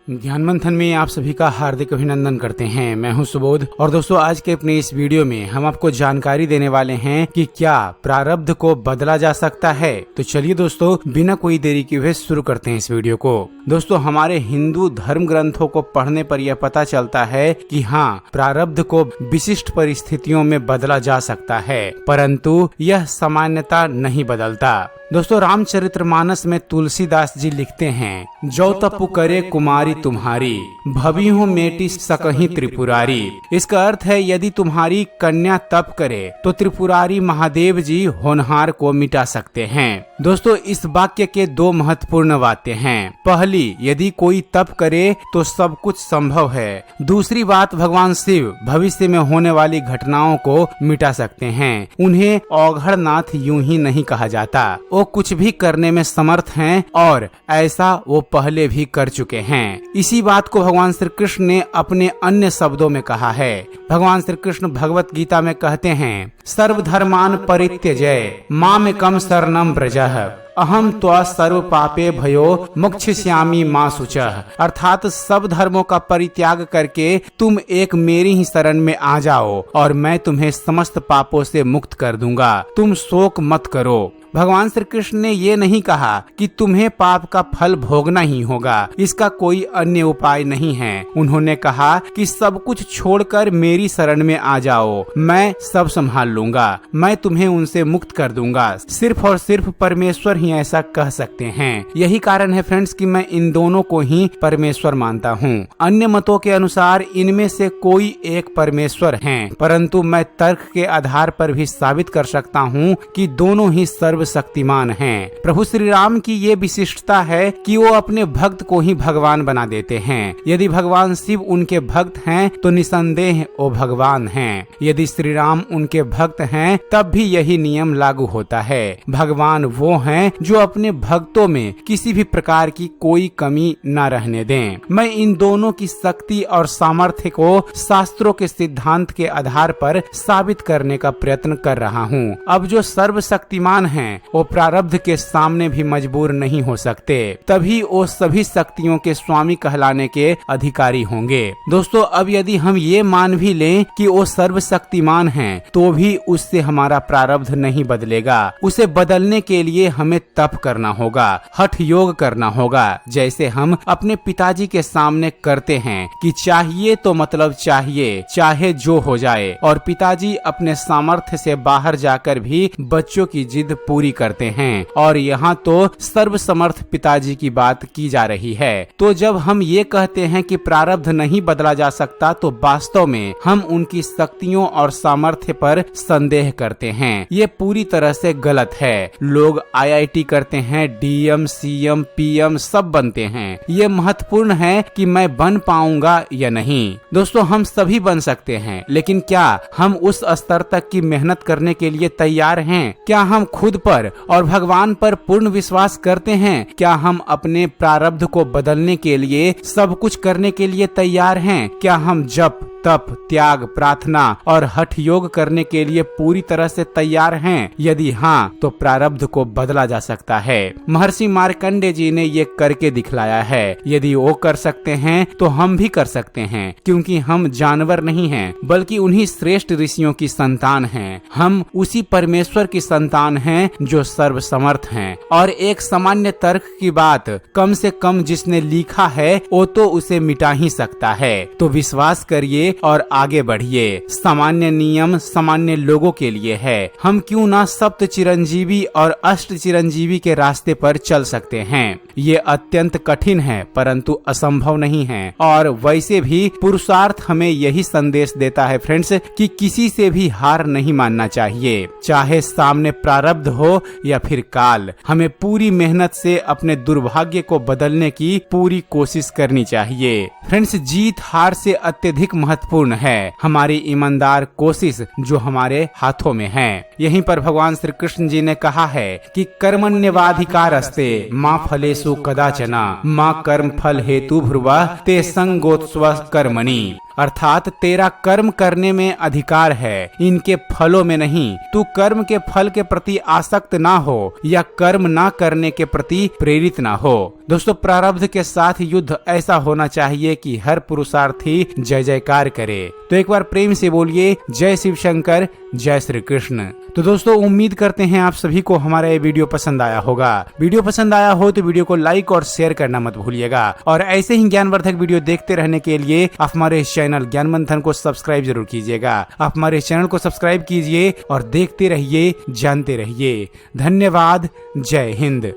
ज्ञान मंथन में आप सभी का हार्दिक अभिनंदन करते हैं। मैं हूं सुबोध और दोस्तों आज के अपने इस वीडियो में हम आपको जानकारी देने वाले हैं कि क्या प्रारब्ध को बदला जा सकता है। तो चलिए दोस्तों बिना कोई देरी किए हुए शुरू करते हैं इस वीडियो को। दोस्तों हमारे हिंदू धर्म ग्रंथों को पढ़ने पर यह पता चलता है कि हाँ, प्रारब्ध को विशिष्ट परिस्थितियों में बदला जा सकता है, परंतु यह सामान्यता नहीं बदलता। दोस्तों रामचरितमानस में तुलसीदास जी लिखते हैं, जो तपु करे कुमारी तुम्हारी, भवी हो मेटी सकहीं त्रिपुरारी। इसका अर्थ है यदि तुम्हारी कन्या तप करे तो त्रिपुरारी महादेव जी होनहार को मिटा सकते हैं। दोस्तों इस वाक्य के दो महत्वपूर्ण बातें हैं। पहली, यदि कोई तप करे तो सब कुछ संभव है। दूसरी बात, भगवान शिव भविष्य में होने वाली घटनाओं को मिटा सकते हैं। उन्हें औघड़नाथ यूं ही नहीं कहा जाता, वो कुछ भी करने में समर्थ हैं और ऐसा वो पहले भी कर चुके हैं। इसी बात को भगवान श्री कृष्ण ने अपने अन्य शब्दों में कहा है। भगवान श्री कृष्ण भगवत गीता में कहते हैं, सर्वधर्मान परित्यज्य मामेकं शरणं व्रज अहम त्वा सर्व पापे भयो मोक्षयिष्यामि मा शुचः। अर्थात सब धर्मों का परित्याग करके तुम एक मेरी ही शरण में आ जाओ और मैं तुम्हें समस्त पापों से मुक्त कर दूंगा। तुम शोक मत करो। भगवान श्री कृष्ण ने ये नहीं कहा कि तुम्हें पाप का फल भोगना ही होगा, इसका कोई अन्य उपाय नहीं है। उन्होंने कहा कि सब कुछ छोड़कर मेरी शरण में आ जाओ, मैं सब संभाल लूंगा, मैं तुम्हें उनसे मुक्त कर दूंगा। सिर्फ और सिर्फ परमेश्वर ही ऐसा कह सकते हैं। यही कारण है फ्रेंड्स कि मैं इन दोनों को ही परमेश्वर मानता हूँ। अन्य मतों के अनुसार इनमें से कोई एक परमेश्वर हैं, परंतु मैं तर्क के आधार पर भी साबित कर सकता हूँ कि दोनों ही शक्तिमान हैं। प्रभु श्री राम की ये विशिष्टता है कि वो अपने भक्त को ही भगवान बना देते हैं। यदि भगवान शिव उनके भक्त हैं तो निसंदेह वो भगवान हैं। यदि श्री राम उनके भक्त हैं तब भी यही नियम लागू होता है। भगवान वो हैं जो अपने भक्तों में किसी भी प्रकार की कोई कमी न रहने दें। मैं इन दोनों की शक्ति और सामर्थ्य को शास्त्रों के सिद्धांत के आधार पर साबित करने का प्रयत्न कर रहा हूँ। अब जो सर्वशक्तिमान हैं वो प्रारब्ध के सामने भी मजबूर नहीं हो सकते, तभी वो सभी शक्तियों के स्वामी कहलाने के अधिकारी होंगे। दोस्तों अब यदि हम ये मान भी लें कि वो सर्वशक्तिमान हैं, तो भी उससे हमारा प्रारब्ध नहीं बदलेगा। उसे बदलने के लिए हमें तप करना होगा, हठ योग करना होगा, जैसे हम अपने पिताजी के सामने करते हैं कि चाहिए तो मतलब चाहिए, चाहे जो हो जाए। और पिताजी अपने सामर्थ्य से बाहर जाकर भी बच्चों की जिद पूरी करते हैं। और यहाँ तो सर्वसमर्थ पिताजी की बात की जा रही है। तो जब हम ये कहते हैं कि प्रारब्ध नहीं बदला जा सकता, तो वास्तव में हम उनकी शक्तियों और सामर्थ्य पर संदेह करते हैं। ये पूरी तरह से गलत है। लोग IIT करते हैं, DM, CM, PM सब बनते हैं। ये महत्वपूर्ण है कि मैं बन पाऊंगा या नहीं। दोस्तों हम सभी बन सकते हैं, लेकिन क्या हम उस स्तर तक की मेहनत करने के लिए तैयार हैं? क्या हम खुद पर और भगवान पर पूर्ण विश्वास करते हैं? क्या हम अपने प्रारब्ध को बदलने के लिए सब कुछ करने के लिए तैयार हैं? क्या हम जप, तप, त्याग, प्रार्थना और हठ योग करने के लिए पूरी तरह से तैयार हैं? यदि हाँ, तो प्रारब्ध को बदला जा सकता है। महर्षि मार्कंडेय जी ने ये करके दिखलाया है। यदि वो कर सकते हैं तो हम भी कर सकते हैं, क्योंकि हम जानवर नहीं हैं, बल्कि उन्हीं श्रेष्ठ ऋषियों की संतान हैं। हम उसी परमेश्वर की संतान हैं जो सर्वसमर्थ हैं। और एक सामान्य तर्क की बात कम से कम जिसने लिखा है वो तो उसे मिटा ही सकता है। तो विश्वास करिए और आगे बढ़िए। सामान्य नियम सामान्य लोगों के लिए है। हम क्यों ना सप्त चिरंजीवी और अष्ट चिरंजीवी के रास्ते पर चल सकते हैं। ये अत्यंत कठिन है, परंतु असंभव नहीं है। और वैसे भी पुरुषार्थ हमें यही संदेश देता है फ्रेंड्स कि किसी से भी हार नहीं मानना चाहिए। चाहे सामने प्रारब्ध हो या फिर काल, हमें पूरी मेहनत से अपने दुर्भाग्य को बदलने की पूरी कोशिश करनी चाहिए। फ्रेंड्स जीत हार से अत्यधिक महत्वपूर्ण है हमारी ईमानदार कोशिश जो हमारे हाथों में है। यहीं पर भगवान श्री कृष्ण जी ने कहा है कि कर्मण्येवाधिकारस्ते मा फलेषु कदाचन मा कर्म फल हेतु भ्रुवः ते संगोत्स्व कर्मणि। अर्थात तेरा कर्म करने में अधिकार है, इनके फलों में नहीं। तू कर्म के फल के प्रति आसक्त ना हो या कर्म ना करने के प्रति प्रेरित ना हो। दोस्तों, प्रारब्ध के साथ युद्ध ऐसा होना चाहिए कि हर पुरुषार्थी जय जयकार करे। तो एक बार प्रेम से बोलिए जय शिव शंकर, जय श्री कृष्ण। तो दोस्तों, उम्मीद करते हैं आप सभी को हमारा ये वीडियो पसंद आया होगा। वीडियो पसंद आया हो तो वीडियो को लाइक और शेयर करना मत भूलिएगा। और ऐसे ही ज्ञानवर्धक वीडियो देखते रहने के लिए आप हमारे चैनल ज्ञान मंथन को सब्सक्राइब जरूर कीजिएगा। आप हमारे चैनल को सब्सक्राइब कीजिए और देखते रहिए, जानते रहिए। धन्यवाद। जय हिंद।